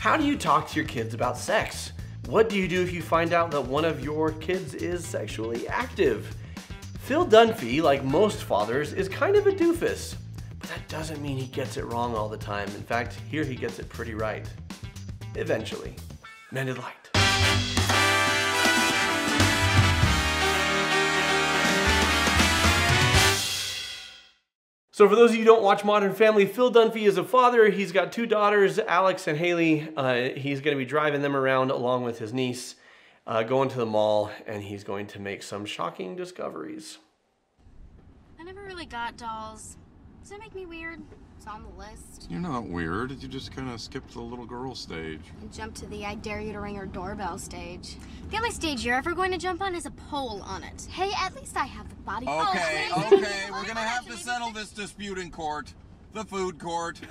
How do you talk to your kids about sex? What do you do if you find out that one of your kids is sexually active? Phil Dunphy, like most fathers, is kind of a doofus, but that doesn't mean he gets it wrong all the time. In fact, here he gets it pretty right. Eventually. Mended Light. So for those of you who don't watch Modern Family, Phil Dunphy is a father. He's got 2 daughters, Alex and Haley. He's going to be driving them around along with his niece, going to the mall, and he's going to make some shocking discoveries. I never really got dolls. Does that make me weird? It's on the list. You're not weird. You just kind of skipped the little girl stage. And jumped to the I dare you to ring your doorbell stage. The only stage you're ever going to jump on has a pole on it. Hey, at least I have the body. Okay, okay, we're gonna have to settle this dispute in court. The food court.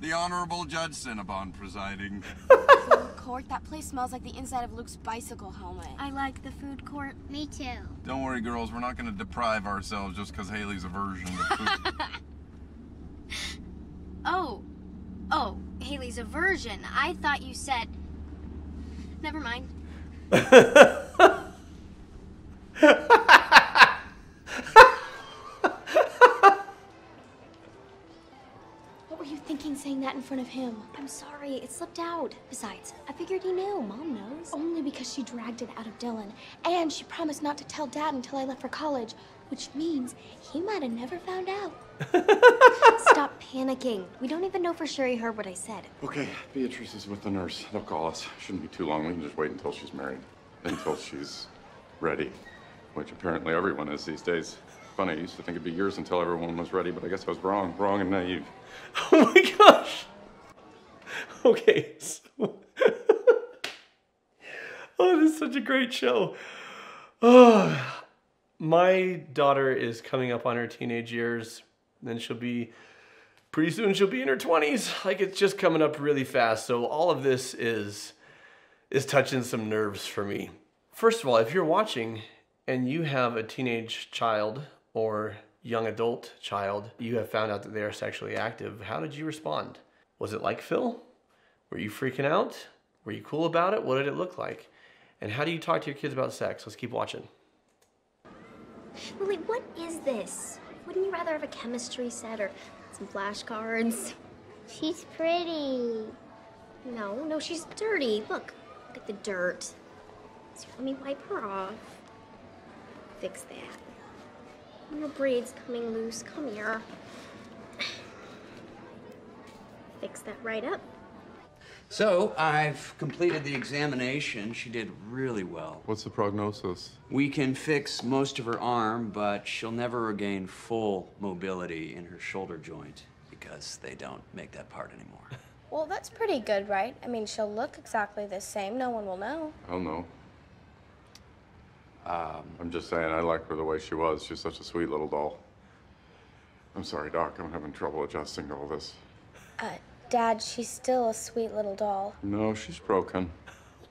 The Honorable Judge Cinnabon presiding. Food court? That place smells like the inside of Luke's bicycle helmet. I like the food court. Me too. Don't worry, girls. We're not gonna deprive ourselves just because Haley's aversion to food. Oh, Haley's aversion. I thought you said... Never mind. What were you thinking saying that in front of him? I'm sorry, it slipped out. Besides, I figured he knew. Mom knows. Only because she dragged it out of Dylan. And she promised not to tell Dad until I left for college, which means he might have never found out. Stop panicking. We don't even know for sure he heard what I said. Okay, Beatrice is with the nurse. They'll call us. Shouldn't be too long. We can just wait until she's married. Until she's ready. Which apparently everyone is these days. Funny, I used to think it'd be years until everyone was ready, but I guess I was wrong. Wrong and naive. Oh my gosh! Okay, so... Oh, this is such a great show. Oh, my daughter is coming up on her teenage years. Then pretty soon she'll be in her 20s. Like, it's just coming up really fast. So all of this is touching some nerves for me. First of all, if you're watching and you have a teenage child or young adult child, you have found out that they are sexually active, how did you respond? Was it like Phil? Were you freaking out? Were you cool about it? What did it look like? And how do you talk to your kids about sex? Let's keep watching. Lily, what is this? Wouldn't you rather have a chemistry set or some flashcards? She's pretty. No, she's dirty. Look at the dirt. So let me wipe her off. Fix that. Your braid's coming loose. Come here. Fix that right up. So, I've completed the examination. She did really well. What's the prognosis? We can fix most of her arm, but she'll never regain full mobility in her shoulder joint because they don't make that part anymore. Well, that's pretty good, right? I mean, she'll look exactly the same. No one will know. I'll know. I'm just saying, I like her the way she was. She's such a sweet little doll. I'm sorry, Doc. I'm having trouble adjusting to all this. Dad, she's still a sweet little doll. No, she's broken.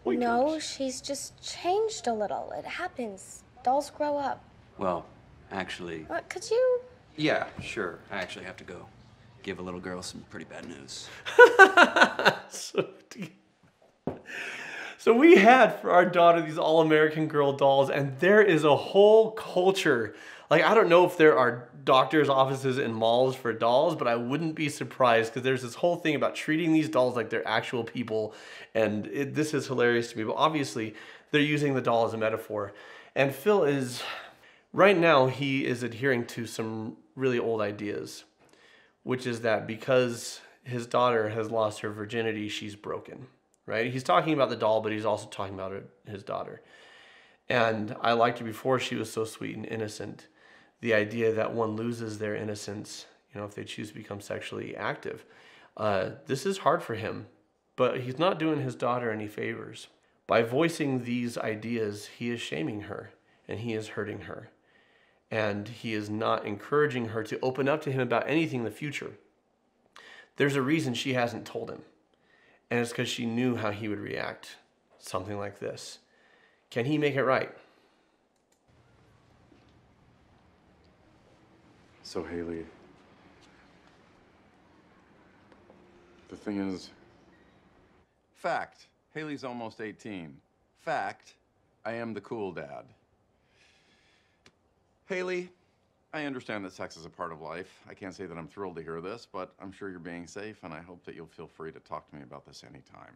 Oh No, she's just changed a little. It happens. Dolls grow up. Well, actually... What, could you? Yeah, sure. I actually have to go give a little girl some pretty bad news. So we had for our daughter these all-American Girl dolls, and there is a whole culture. Like, I don't know if there are doctors' offices in malls for dolls, but I wouldn't be surprised because there's this whole thing about treating these dolls like they're actual people, and this is hilarious to me. But obviously, they're using the doll as a metaphor. And Phil is, right now, he is adhering to some really old ideas, which is that because his daughter has lost her virginity, she's broken, right? He's talking about the doll, but he's also talking about his daughter. And I liked her before she was so sweet and innocent. The idea that one loses their innocence, you know, if they choose to become sexually active. This is hard for him, but he's not doing his daughter any favors. By voicing these ideas, he is shaming her and he is hurting her. And he is not encouraging her to open up to him about anything in the future. There's a reason she hasn't told him. And it's because she knew how he would react. Something like this. Can he make it right? So, Haley, the thing is... Fact, Haley's almost 18. Fact, I am the cool dad. Haley, I understand that sex is a part of life. I can't say that I'm thrilled to hear this, but I'm sure you're being safe, and I hope that you'll feel free to talk to me about this anytime.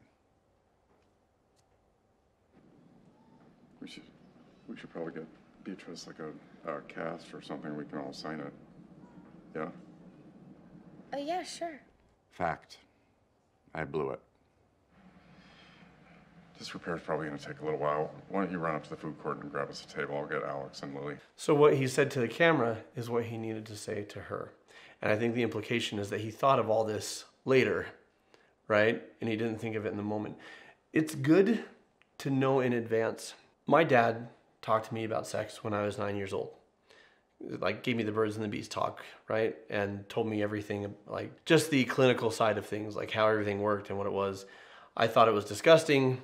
We should probably get Beatrice like a cast or something. We can all sign it. Yeah? Yeah, sure. Fact, I blew it. This repair is probably going to take a little while. Why don't you run up to the food court and grab us a table? I'll get Alex and Lily. So what he said to the camera is what he needed to say to her. And I think the implication is that he thought of all this later, right? And he didn't think of it in the moment. It's good to know in advance. My dad talked to me about sex when I was 9 years old. Like, gave me the birds and the bees talk, right? And told me everything, like just the clinical side of things, like how everything worked and what it was. I thought it was disgusting.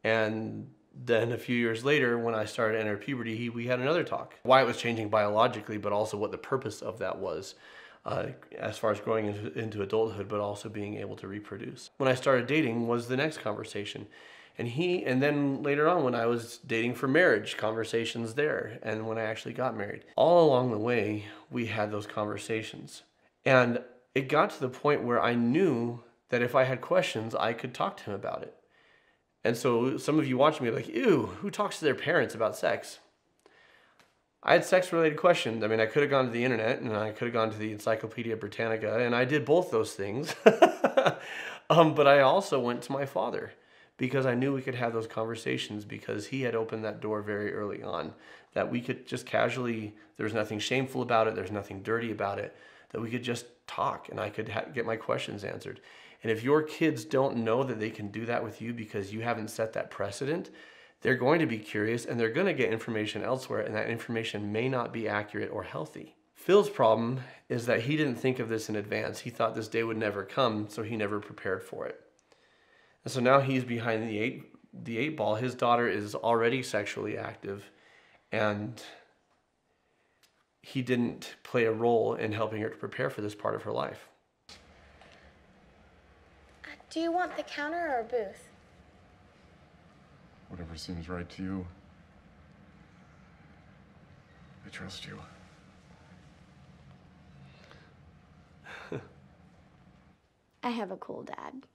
And then a few years later, when I started to enter puberty, we had another talk. Why it was changing biologically, but also what the purpose of that was, as far as growing into adulthood, but also being able to reproduce. When I started dating was the next conversation. And then later on when I was dating for marriage, conversations there. And when I actually got married. All along the way, we had those conversations. And it got to the point where I knew that if I had questions, I could talk to him about it. And so some of you watching me are like, ew, who talks to their parents about sex? I had sex-related questions. I mean, I could have gone to the internet and I could have gone to the Encyclopedia Britannica, and I did both those things. But I also went to my father because I knew we could have those conversations because he had opened that door very early on, that we could just casually, there's nothing shameful about it, there's nothing dirty about it, that we could just talk and I could get my questions answered. And if your kids don't know that they can do that with you because you haven't set that precedent, they're going to be curious and they're going to get information elsewhere, and that information may not be accurate or healthy. Phil's problem is that he didn't think of this in advance. He thought this day would never come, so he never prepared for it. And so now he's behind the eight ball. His daughter is already sexually active, and he didn't play a role in helping her to prepare for this part of her life. Do you want the counter or a booth? Whatever seems right to you. I trust you. I have a cool dad.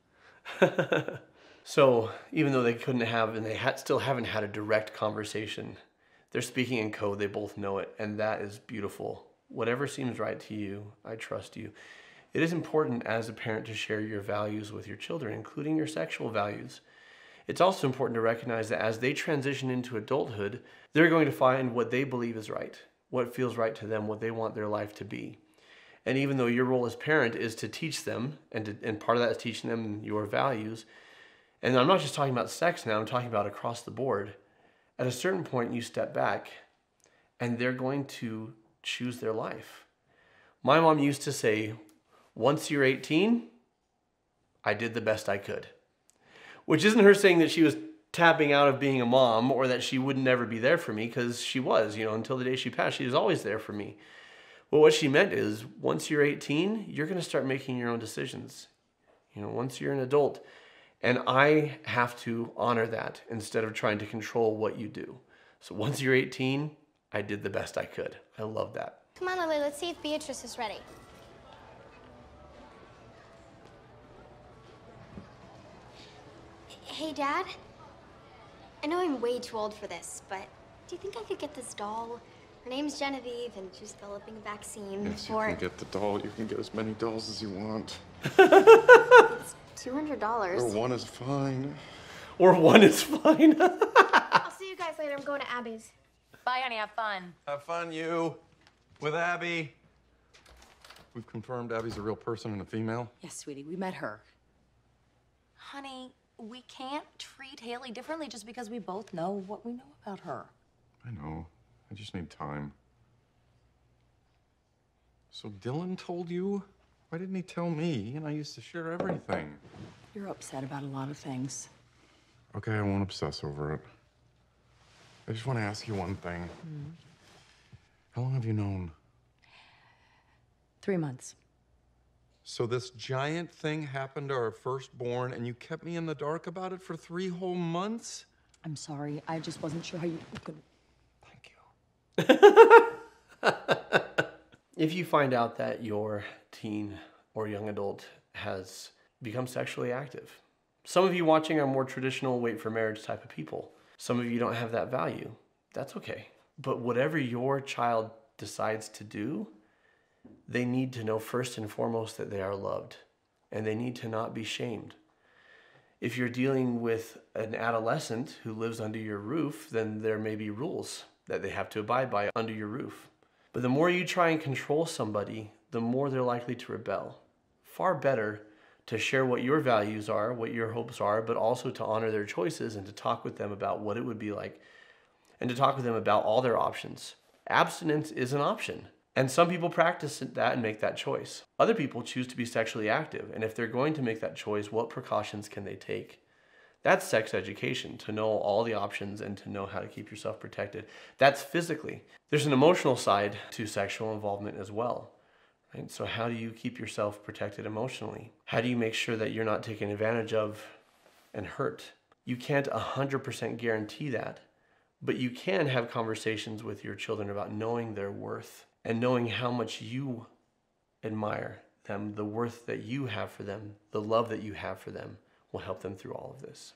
So even though they couldn't have, and they still haven't had a direct conversation, they're speaking in code, they both know it, and that is beautiful. Whatever seems right to you, I trust you. It is important as a parent to share your values with your children, including your sexual values. It's also important to recognize that as they transition into adulthood, they're going to find what they believe is right, what feels right to them, what they want their life to be. And even though your role as parent is to teach them, and part of that is teaching them your values, and I'm not just talking about sex now, I'm talking about across the board. At a certain point, you step back, and they're going to choose their life. My mom used to say, once you're 18, I did the best I could. Which isn't her saying that she was tapping out of being a mom or that she would never be there for me, because she was, until the day she passed, she was always there for me. But what she meant is, once you're 18, you're going to start making your own decisions. Once you're an adult. And I have to honor that instead of trying to control what you do. So once you're 18, I did the best I could. I love that. Come on, Lily, let's see if Beatrice is ready. Hey, Dad. I know I'm way too old for this, but do you think I could get this doll? Her name's Genevieve, and she's developing a vaccine Yes, for... you can get the doll. You can get as many dolls as you want. It's $200. Or one is fine. Or one is fine. I'll see you guys later. I'm going to Abby's. Bye, honey. Have fun. Have fun, you. With Abby. We've confirmed Abby's a real person and a female. Yes, sweetie. We met her. Honey, we can't treat Haley differently just because we both know what we know about her. I know. I just need time. So Dylan told you? Why didn't he tell me? He and I used to share everything. You're upset about a lot of things. Okay, I won't obsess over it. I just want to ask you one thing. Mm-hmm. How long have you known? 3 months. So this giant thing happened to our firstborn, and you kept me in the dark about it for 3 whole months? I'm sorry. I just wasn't sure how you could. Thank you. If you find out that your teen or young adult has become sexually active, some of you watching are more traditional wait for marriage type of people. Some of you don't have that value. That's okay. But whatever your child decides to do, they need to know first and foremost that they are loved, and they need to not be shamed. If you're dealing with an adolescent who lives under your roof, then there may be rules that they have to abide by under your roof. But the more you try and control somebody, the more they're likely to rebel. Far better to share what your values are, what your hopes are, but also to honor their choices and to talk with them about what it would be like, and to talk with them about all their options. Abstinence is an option. And some people practice that and make that choice. Other people choose to be sexually active. And if they're going to make that choice, what precautions can they take? That's sex education, to know all the options and to know how to keep yourself protected. That's physically. There's an emotional side to sexual involvement as well. Right? So how do you keep yourself protected emotionally? How do you make sure that you're not taken advantage of and hurt? You can't 100% guarantee that, but you can have conversations with your children about knowing their worth and knowing how much you admire them, the worth that you have for them, the love that you have for them will help them through all of this.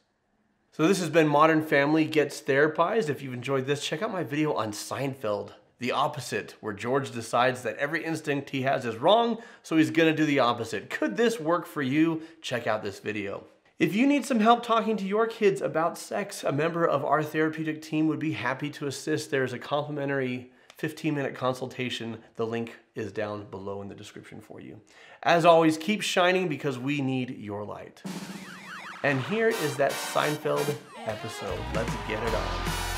So this has been Modern Family Gets Therapized. If you've enjoyed this, check out my video on Seinfeld, the opposite, where George decides that every instinct he has is wrong, so he's gonna do the opposite. Could this work for you? Check out this video. If you need some help talking to your kids about sex, a member of our therapeutic team would be happy to assist. There's a complimentary 15-minute consultation. The link is down below in the description for you. As always, keep shining because we need your light. And here is that Seinfeld episode. Let's get it on.